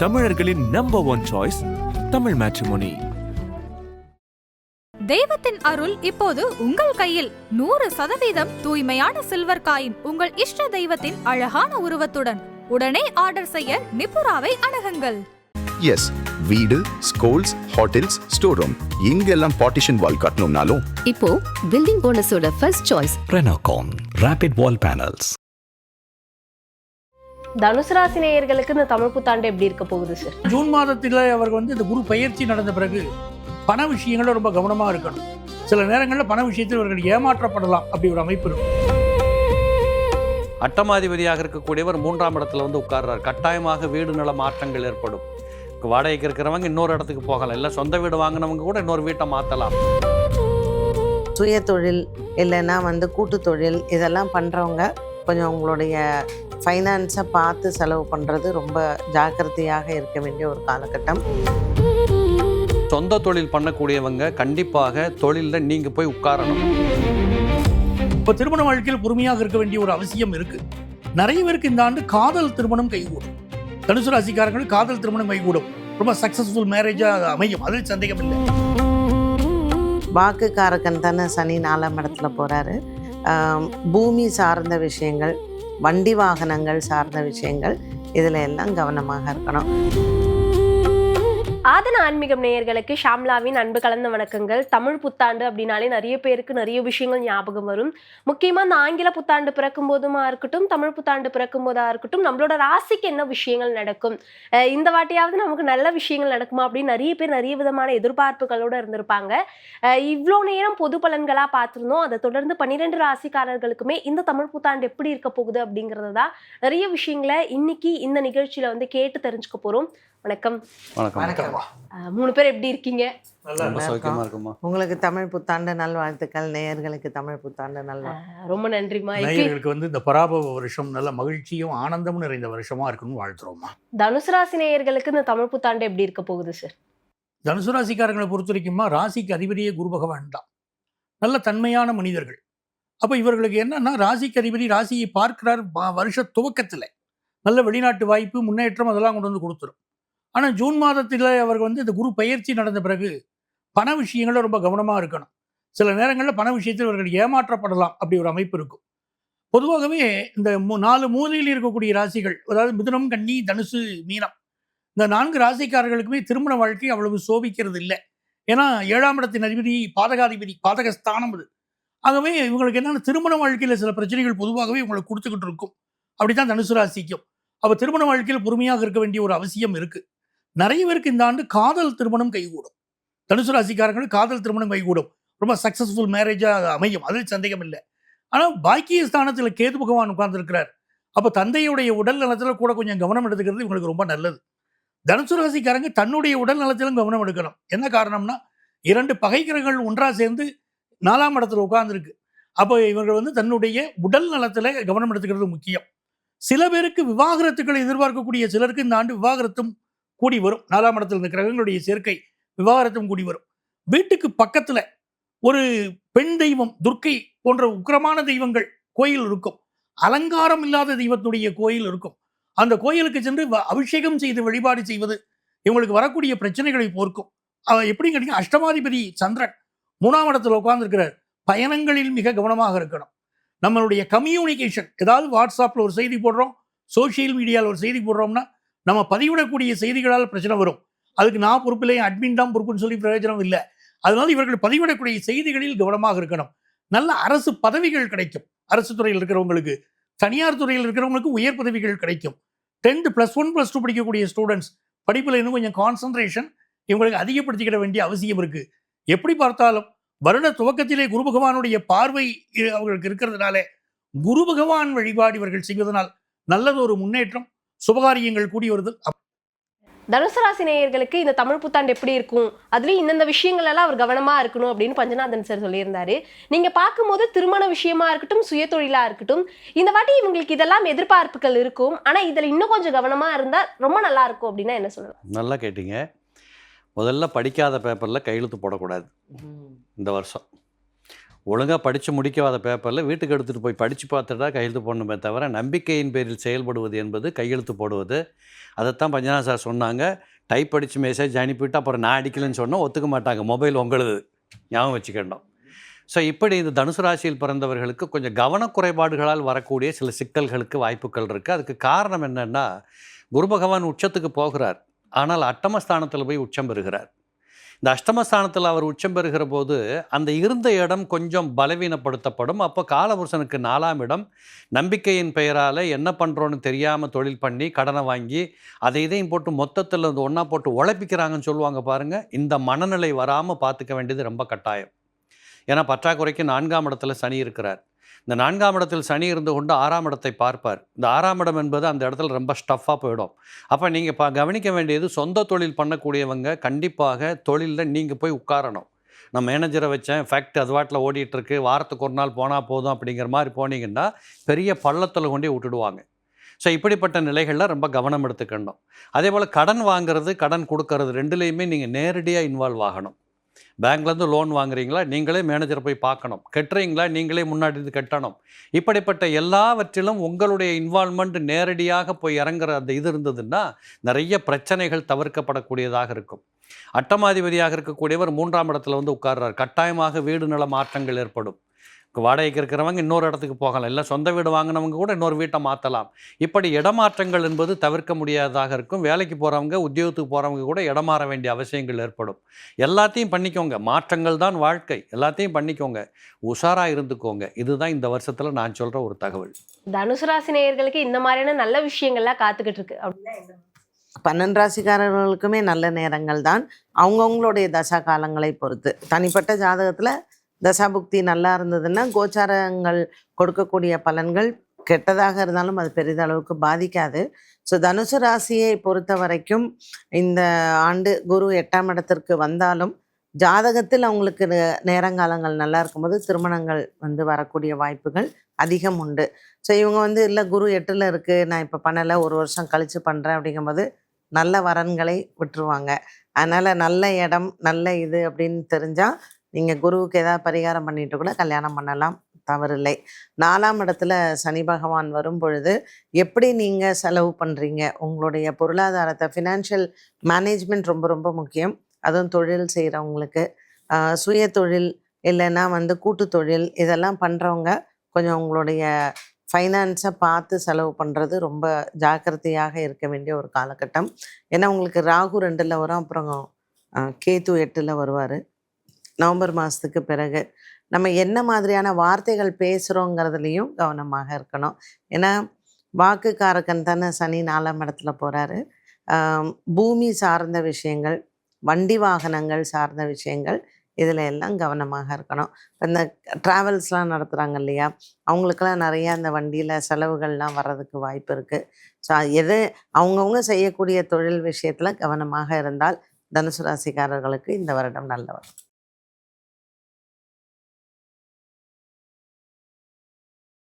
தமிழர்களின் number one choice Tamil matrimony. தெய்வத்தின் அருள் இப்போது உங்கள் கையில். 100% தூய்மையான சில்வர் காயின் உங்கள் இஷ்ட தெய்வத்தின் அழகான உருவத்துடன் உடனே ஆர்டர் செய்ய நிப்புராவை அணுகுங்கள். எஸ், வீடு, ஸ்கூல்ஸ், ஹோட்டல்ஸ், ஸ்டோர் ரூம் இங்கெல்லாம் பார்ட்டிஷன் வால் கட்டணும்னாலும் இப்போ பில்டிங் போனஸோட first choice Renocon rapid wall panels. தனுசு ராசி நேயர்களுக்கு இந்த தமிழ் புத்தாண்டு எப்படி இருக்க போகுது சார்? ஜூன் மாதத்தில் அவர் இந்த குரு பயிற்சி நடந்த பிறகு பண விஷயங்கள ரொம்ப கவனமாக இருக்கணும். சில நேரங்களில் பண விஷயத்தில் இவர்கள் ஏமாற்றப்படலாம், அப்படி ஒரு அமைப்பு இருக்கும். அட்டமாதிபதியாக இருக்கக்கூடியவர் 3ஆம் இடத்துல உட்கார்றார். கட்டாயமாக வீடு நல மாற்றங்கள் ஏற்படும். வாடகைக்கு இருக்கிறவங்க இன்னொரு இடத்துக்கு போகலாம், இல்லை சொந்த வீடு வாங்கினவங்க கூட இன்னொரு வீட்டை மாற்றலாம். சுய தொழில் இல்லைன்னா கூட்டு தொழில் இதெல்லாம் பண்ணுறவங்க கொஞ்சம் உங்களுடைய ஃபைனான்ஸை பார்த்து செலவு பண்ணுறது ரொம்ப ஜாக்கிரதையாக இருக்க வேண்டிய ஒரு காலகட்டம். சொந்த தொழில் பண்ணக்கூடியவங்க கண்டிப்பாக தொழிலில் நீங்கள் போய் உட்காரணும். இப்போ திருமண வாழ்க்கையில் பொறுமையாக இருக்க வேண்டிய ஒரு அவசியம் இருக்குது. நிறைய பேருக்கு இந்த ஆண்டு காதல் திருமணம் கைகூடும். தனுசு ராசிக்காரர்கள் காதல் திருமணம் கைகூடும். ரொம்ப சக்ஸஸ்ஃபுல் மேரேஜாக அமையும், அதில் சந்தேகம் இல்லை. வாக்குக்காரக்கன் தானே சனி 4ஆம் இடத்துல போகிறாரு. பூமி சார்ந்த விஷயங்கள், வண்டி வாகனங்கள் சார்ந்த விஷயங்கள், இதில் எல்லாம் கவனமாக இருக்கணும். ஆதன ஆன்மீகம் நேயர்களுக்கு ஷாம்லாவின் அன்பு கலந்த வணக்கங்கள். தமிழ் புத்தாண்டு அப்படின்னாலே நிறைய பேருக்கு நிறைய விஷயங்கள் ஞாபகம் வரும். முக்கியமாக இந்த ஆங்கில புத்தாண்டு பிறக்கும் போதுமா இருக்கட்டும், தமிழ் புத்தாண்டு பிறக்கும் போதா இருக்கட்டும், நம்மளோட ராசிக்கு என்ன விஷயங்கள் நடக்கும், இந்த வாட்டியாவது நமக்கு நல்ல விஷயங்கள் நடக்குமா அப்படின்னு நிறைய பேர் நிறைய விதமான எதிர்பார்ப்புகளோடு இருந்திருப்பாங்க. இவ்வளோ நேரம் பொது பலன்களாக பார்த்துருந்தோம். அதை தொடர்ந்து 12 ராசிக்காரர்களுக்குமே இந்த தமிழ் புத்தாண்டு எப்படி இருக்க போகுது அப்படிங்கிறது தான் நிறைய விஷயங்களை இன்னைக்கு இந்த நிகழ்ச்சியில் கேட்டு தெரிஞ்சுக்க போகிறோம். வணக்கம். வணக்கம். 3 பேர் எப்படி இருக்கீங்க? ரொம்ப சௌக்கியமா இருக்குமா? உங்களுக்கு தமிழ் புத்தாண்டு நல்வாழ்த்துக்கள். நேயர்களுக்கு தமிழ் புத்தாண்டு நல்வாழ்த்து. ரொம்ப நன்றிமா. நேயர்களுக்கு இந்த பராபவ வருஷம் நல்ல மகிழ்ச்சியும் ஆனந்தமும் நிறைந்த வருஷமா இருக்கணும்னு வாழ்த்துறோம்மா. தனுசு ராசி நேயர்களுக்கு இந்த தமிழ் புத்தாண்டு எப்படி இருக்க போகுது சார்? தனுசு ராசிக்காரங்களை பொறுத்த வரைக்குமா, ராசிக்கு அதிபதியே குரு பகவான் தான். நல்ல தன்மையான மனிதர்கள். அப்போ இவர்களுக்கு என்னன்னா, ராசிக்கு அதிபதி ராசியை பார்க்கிறார் வருஷ துவக்கத்தில். நல்ல வெளிநாட்டு வாய்ப்பு, முன்னேற்றம் அதெல்லாம் கொண்டு கொடுத்துரும். ஆனால் ஜூன் மாதத்தில் அவர் இந்த குரு பயிற்சி நடந்த பிறகு பண விஷயங்கள ரொம்ப கவனமாக இருக்கணும். சில நேரங்களில் பண விஷயத்தில் இவர்கள் ஏமாற்றப்படலாம், அப்படி ஒரு அமைப்பு இருக்கும். பொதுவாகவே இந்த 4 மூலையில் இருக்கக்கூடிய ராசிகள், அதாவது மிதுனம், கன்னி, தனுசு, மீனம், இந்த 4 ராசிக்காரர்களுக்குமே திருமண வாழ்க்கை அவ்வளவு சோபிக்கிறது இல்லை. ஏன்னா 7ஆம் இடத்தின் அதிபதி பாதகாதிபதி, பாதகஸ்தானம் அது. ஆகவே இவங்களுக்கு என்னென்ன திருமண வாழ்க்கையில் சில பிரச்சனைகள் பொதுவாகவே இவங்களுக்கு கொடுத்துக்கிட்டு இருக்கும். அப்படித்தான் தனுசு ராசிக்கும். அப்போ திருமண வாழ்க்கையில் பொறுமையாக இருக்க வேண்டிய ஒரு அவசியம் இருக்குது. நிறைய பேருக்கு இந்த ஆண்டு காதல் திருமணம் கைகூடும். தனுசு ராசிக்காரர்கள் காதல் திருமணம் கைகூடும். ரொம்ப சக்ஸஸ்ஃபுல் மேரேஜாக அமையும், அதில் சந்தேகம் இல்லை. ஆனால் பாக்கிய ஸ்தானத்தில் கேது பகவான் உட்கார்ந்துருக்கிறார். அப்போ தந்தையுடைய உடல் நலத்தில் கூட கொஞ்சம் கவனம் எடுத்துக்கிறது இவங்களுக்கு ரொம்ப நல்லது. தனுசு ராசிக்காரங்க தன்னுடைய உடல் நலத்திலும் கவனம் எடுக்கணும். என்ன காரணம்னா, 2 பகை கிரகங்கள் ஒன்றாக சேர்ந்து 4ஆம் இடத்துல உட்கார்ந்துருக்கு. அப்போ இவர்கள் தன்னுடைய உடல் நலத்தில் கவனம் எடுத்துக்கிறது முக்கியம். சில பேருக்கு விவாகரத்துக்களை எதிர்பார்க்கக்கூடிய சிலருக்கு இந்த ஆண்டு விவாகரத்தும் கூடி வரும். 4ஆம் இடத்துல இந்த கிரகங்களுடைய சேர்க்கை விவாகரத்தும் கூடி வரும். வீட்டுக்கு பக்கத்தில் ஒரு பெண் தெய்வம், துர்க்கை போன்ற உக்கிரமான தெய்வங்கள் கோயில் இருக்கும். அலங்காரம் இல்லாத தெய்வத்துடைய கோயில் இருக்கும். அந்த கோயிலுக்கு சென்று அபிஷேகம் செய்து வழிபாடு செய்வது இவங்களுக்கு வரக்கூடிய பிரச்சனைகளை போர்க்கும். எப்படின்னு கேட்டீங்கன்னா, அஷ்டமாதிபதி சந்திரன் 3ஆம் இடத்துல உட்கார்ந்துருக்கிறார். பயணங்களில் மிக கவனமாக இருக்கணும். நம்மளுடைய கம்யூனிகேஷன், ஏதாவது வாட்ஸ்அப்பில் ஒரு செய்தி போடுறோம், சோஷியல் மீடியாவில் ஒரு செய்தி போடுறோம்னா, நம்ம பதிவிடக்கூடிய செய்திகளால் பிரச்சனை வரும். அதுக்கு நான் பொறுப்பில்லை, அட்மின் தான் பொறுப்புன்னு சொல்லி பிரயோஜனம் இல்லை. அதனால இவர்கள் பதிவிடக்கூடிய செய்திகளில் கவனமாக இருக்கணும். நல்ல அரசு பதவிகள் கிடைக்கும். அரசு துறையில் இருக்கிறவங்களுக்கு, தனியார் துறையில் இருக்கிறவங்களுக்கு உயர் பதவிகள் கிடைக்கும். 10th +1 +2 படிக்கக்கூடிய ஸ்டூடெண்ட்ஸ் படிப்பில் இன்னும் கொஞ்சம் கான்சன்ட்ரேஷன் இவங்களுக்கு அதிகப்படுத்திக்கிட வேண்டிய அவசியம் இருக்குது. எப்படி பார்த்தாலும் வருட துவக்கத்திலே குரு பகவானுடைய பார்வை அவர்களுக்கு இருக்கிறதுனால குரு பகவான் வழிபாடு இவர்கள் செய்வதனால் நல்லது ஒரு முன்னேற்றம், சுபகாரியங்கள் கூடி வருது. தனுசு ராசி நேயர்களுக்கு இந்த தமிழ் புத்தாண்டு எப்படி இருக்கும், அதுலேயும் இந்தந்த விஷயங்கள் எல்லாம் அவர் கவனமாக இருக்கணும் அப்படின்னு பஞ்சநாதன் சார் சொல்லியிருந்தாரு. நீங்கள் பார்க்கும்போது திருமண விஷயமா இருக்கட்டும், சுயதொழிலாக இருக்கட்டும், இந்த வாட்டி இவங்களுக்கு இதெல்லாம் எதிர்பார்ப்புகள் இருக்கும். ஆனால் இதில் இன்னும் கொஞ்சம் கவனமாக இருந்தால் ரொம்ப நல்லா இருக்கும் அப்படின்னா என்ன சொல்லலாம்? நல்லா கேட்டீங்க. முதல்ல படிக்காத பேப்பரில் கையெழுத்து போடக்கூடாது இந்த வருஷம். ஒழுங்காக படித்து முடிக்காத பேப்பரில் வீட்டுக்கு எடுத்துகிட்டு போய் படித்து பார்த்துட்டா கையெழுத்து போடணுமே தவிர நம்பிக்கையின் பேரில் செயல்படுவது என்பது கையெழுத்து போடுவது. அதைத்தான் பஞ்சநாத் சார் சொன்னாங்க. டைப் அடித்து மெசேஜ் அனுப்பிவிட்டு அப்புறம் நான் அடிக்கலைன்னு சொன்னால் ஒத்துக்க மாட்டாங்க. மொபைல் உங்களுது, ஞாபகம் வச்சுக்கணும். ஸோ இப்படி இந்த தனுசு ராசியில் பிறந்தவர்களுக்கு கொஞ்சம் கவனக்குறைபாடுகளால் வரக்கூடிய சில சிக்கல்களுக்கு வாய்ப்புகள் இருக்குது. அதுக்கு காரணம் என்னென்னா, குரு பகவான் உச்சத்துக்கு போகிறார், ஆனால் அட்டமஸ்தானத்தில் போய் உச்சம் பெறுகிறார். இந்த அஷ்டமஸ்தானத்தில் அவர் உச்சம் பெறுகிற போது அந்த இருந்த இடம் கொஞ்சம் பலவீனப்படுத்தப்படும். அப்போ காலபுருஷனுக்கு 4ஆம் இடம் நம்பிக்கையின் பெயரால் என்ன பண்ணுறோன்னு தெரியாமல் தொழில் பண்ணி கடனை வாங்கி அதை இதையும் போட்டு மொத்தத்தில் வந்து ஒன்றா போட்டு உழைப்பிக்கிறாங்கன்னு சொல்லுவாங்க பாருங்கள். இந்த மனநிலை வராமல் பார்த்துக்க வேண்டியது ரொம்ப கட்டாயம். ஏன்னா பற்றாக்குறைக்கு 4ஆம் இடத்துல சனி இருக்கிறார். இந்த 4ஆம் இடத்தில் சனி இருந்து கொண்டு 6ஆம் இடத்தை பார்ப்பார். இந்த 6ஆம் இடம் என்பது அந்த இடத்துல ரொம்ப ஸ்டஃப்பாக போயிடும். அப்போ நீங்கள் கவனிக்க வேண்டியது, சொந்த தொழில் பண்ணக்கூடியவங்க கண்டிப்பாக தொழிலில் நீங்கள் போய் உட்காரணும். நான் மேனேஜரை வச்சேன், ஃபேக்ட்ரி அது வாட்டில் ஓடிட்டுருக்கு, வாரத்துக்கு ஒரு நாள் போனால் போதும் அப்படிங்கிற மாதிரி போனீங்கன்னா பெரிய பள்ளத்தில் கொண்டே விட்டுடுவாங்க. ஸோ இப்படிப்பட்ட நிலைகளில் ரொம்ப கவனம் எடுத்துக்கணும். அதே போல் கடன் வாங்குறது, கடன் கொடுக்கறது ரெண்டுலேயுமே நீங்கள் நேரடியாக இன்வால்வ் ஆகணும். பேங்க்லேருந்து லோன் வாங்குறீங்களா, நீங்களே மேனேஜரை போய் பார்க்கணும். கட்டுறீங்களா, நீங்களே முன்னாடி இருந்து கட்டணும். இப்படிப்பட்ட எல்லாவற்றிலும் உங்களுடைய இன்வால்மெண்ட் நேரடியாக போய் இறங்குற அந்த இது இருந்ததுன்னா நிறைய பிரச்சனைகள் தவிர்க்கப்படக்கூடியதாக இருக்கும். அட்டமாதிபதியாக இருக்கக்கூடியவர் 3ஆம் இடத்துல வந்து உட்கார்றார். கட்டாயமாக வீடு நல மாற்றங்கள் ஏற்படும். வாடகைக்கு இருக்கிறவங்க இன்னொரு இடத்துக்கு போகலாம், இல்லை சொந்த வீடு வாங்கினவங்க கூட இன்னொரு வீட்டை மாற்றலாம். இப்படி இடமாற்றங்கள் என்பது தவிர்க்க முடியாததாக இருக்கும். வேலைக்கு போகிறவங்க, உத்தியோகத்துக்கு போகிறவங்க கூட இடம் மாற வேண்டிய அவசியங்கள் ஏற்படும். எல்லாத்தையும் பண்ணிக்கோங்க, மாற்றங்கள் தான் வாழ்க்கை, எல்லாத்தையும் பண்ணிக்கோங்க, உஷாராக இருந்துக்கோங்க. இதுதான் இந்த வருஷத்தில் நான் சொல்கிற ஒரு தகவல். தனுசு ராசி நேயர்களுக்கு இந்த மாதிரியான நல்ல விஷயங்கள்லாம் காத்துக்கிட்டு இருக்கு அப்படின்னா என்ன? 12 ராசிக்காரர்களுக்குமே நல்ல நேரங்கள் தான். அவங்கவுங்களுடைய தசா காலங்களை பொறுத்து, தனிப்பட்ட ஜாதகத்தில் தசாபுக்தி நல்லா இருந்ததுன்னா கோச்சாரங்கள் கொடுக்கக்கூடிய பலன்கள் கெட்டதாக இருந்தாலும் அது பெரிதளவுக்கு பாதிக்காது. ஸோ தனுசு ராசியை பொறுத்த வரைக்கும் இந்த ஆண்டு குரு 8ஆம் இடத்திற்கு வந்தாலும் ஜாதகத்தில் அவங்களுக்கு நேரங்காலங்கள் நல்லா இருக்கும்போது திருமணங்கள் வந்து வரக்கூடிய வாய்ப்புகள் அதிகம் உண்டு. ஸோ இவங்க இல்லை குரு 8ல் இருக்குது, நான் இப்போ பண்ணலை, ஒரு வருஷம் கழித்து பண்ணுறேன் அப்படிங்கும்போது நல்ல வரன்களை விட்டுருவாங்க. அதனால் நல்ல இடம், நல்ல இது அப்படின்னு தெரிஞ்சால் நீங்கள் குருவுக்கு ஏதாவது பரிகாரம் பண்ணிட்டு கூட கல்யாணம் பண்ணலாம், தவறில்லை. 4ஆம் இடத்துல சனி பகவான் வரும் பொழுது எப்படி நீங்கள் செலவு பண்ணுறீங்க, உங்களுடைய பொருளாதாரத்தை, ஃபினான்ஷியல் மேனேஜ்மெண்ட் ரொம்ப ரொம்ப முக்கியம். அதுவும் தொழில் செய்கிறவங்களுக்கு, சுய தொழில் இல்லைன்னா கூட்டு தொழில் இதெல்லாம் பண்ணுறவங்க கொஞ்சம் உங்களுடைய ஃபைனான்ஸை பார்த்து செலவு பண்ணுறது ரொம்ப ஜாக்கிரதையாக இருக்க வேண்டிய ஒரு காலகட்டம். ஏன்னா உங்களுக்கு ராகு 2ல் வரும், அப்புறம் கேது 8ல் வருவார். நவம்பர் மாதத்துக்கு பிறகு நம்ம என்ன மாதிரியான வார்த்தைகள் பேசுகிறோங்கிறதுலையும் கவனமாக இருக்கணும். ஏன்னா வாக்குக்காரக்கன் தானே சனி 4ஆம் இடத்துல போகிறாரு. பூமி சார்ந்த விஷயங்கள், வண்டி வாகனங்கள் சார்ந்த விஷயங்கள், இதில் எல்லாம் கவனமாக இருக்கணும். இந்த ட்ராவல்ஸ்லாம் நடத்துகிறாங்க இல்லையா, அவங்களுக்கெல்லாம் நிறையா அந்த வண்டியில் செலவுகள்லாம் வர்றதுக்கு வாய்ப்பு இருக்குது. ஸோ எது அவங்கவுங்க செய்யக்கூடிய தொழில் விஷயத்தில் கவனமாக இருந்தால் தனுசு ராசிக்காரர்களுக்கு இந்த வருடம் நல்ல வரும்.